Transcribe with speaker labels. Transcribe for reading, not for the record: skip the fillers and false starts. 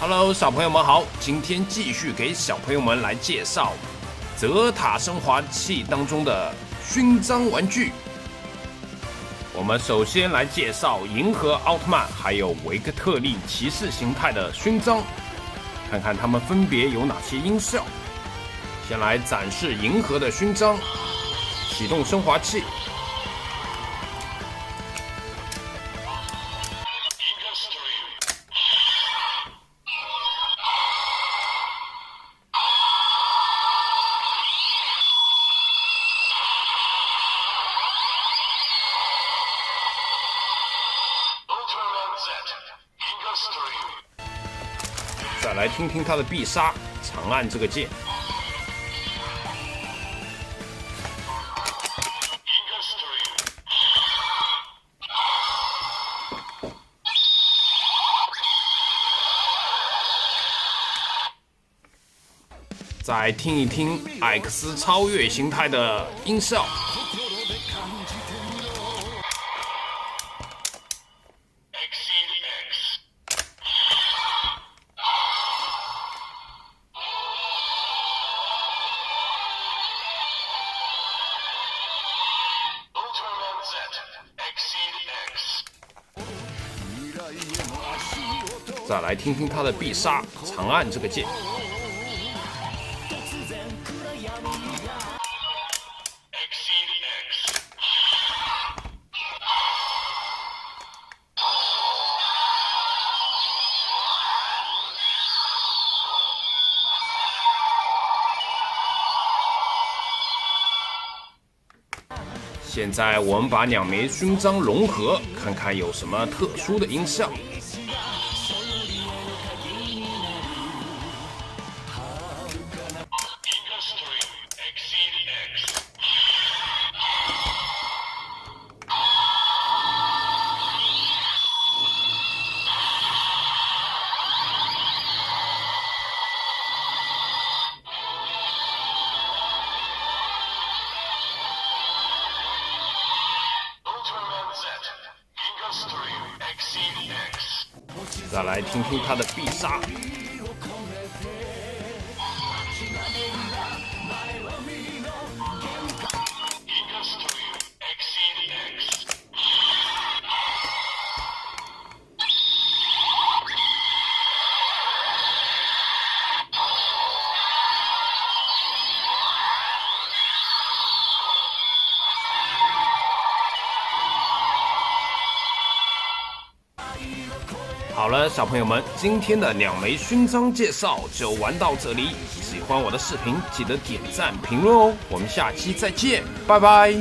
Speaker 1: Hello， 小朋友们好！今天继续给小朋友们来介绍泽塔升华器当中的勋章玩具。我们首先来介绍银河奥特曼还有维克特利骑士形态的勋章，看看它们分别有哪些音效。先来展示银河的勋章，启动升华器。再来听听它的必杀，长按这个键。再听一听艾克斯超越形态的音效。再来听听它的必杀，长按这个键。现在我们把两枚勋章融合，看看有什么特殊的音效。再来听听它的必杀。好了，小朋友们，今天的两枚勋章介绍就玩到这里。喜欢我的视频，记得点赞评论哦。我们下期再见，拜拜。